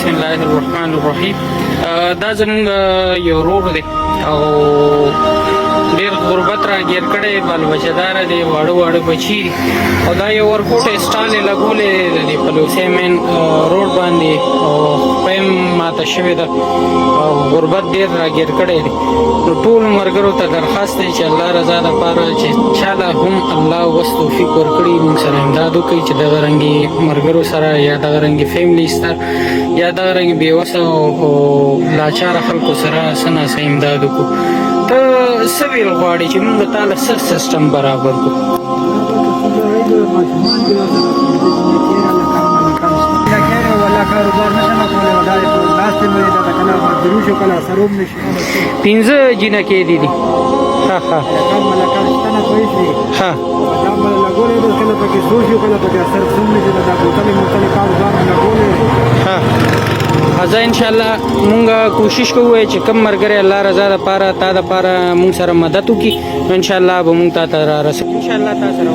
بسم الله الرحمن الرحیم. دا زمونږ یو ورور دی او ډېر غربت راګیر کړی، بال بچهداره دی، واړه واړه بچي دي او دا یو ورکوټی سټال یې لګولی دی د پلوسی مین روډ باندې او خپه یې ماته شوې ده او غربت ډېر راګیر کړی دی. نو ټولو ملګرو ته درخواست دی چې الله رضا دپاره چې چاله هم الله وس توفیق ورکړي موږ سره امداد وکړي چې دغه رنګې ملګرو سره یا دغه رنګې فیملی سره یا دغه رنګې بېوسه او لاچاره خلکو سره څه ناڅه امداد وکړو. ته څه ویل غواړې چې موږ تا له څه سیسټم برابر کړو؟ پنځه جینکې دي دي. ها ها ها زه انشاءالله مونږ کوشش کوو چې کم ملګری الله رضا دپاره تا دپاره مونږ سره مدد وکړي، انشاءالله به مونږ تا ته را رسوو. انشاءالله تا سره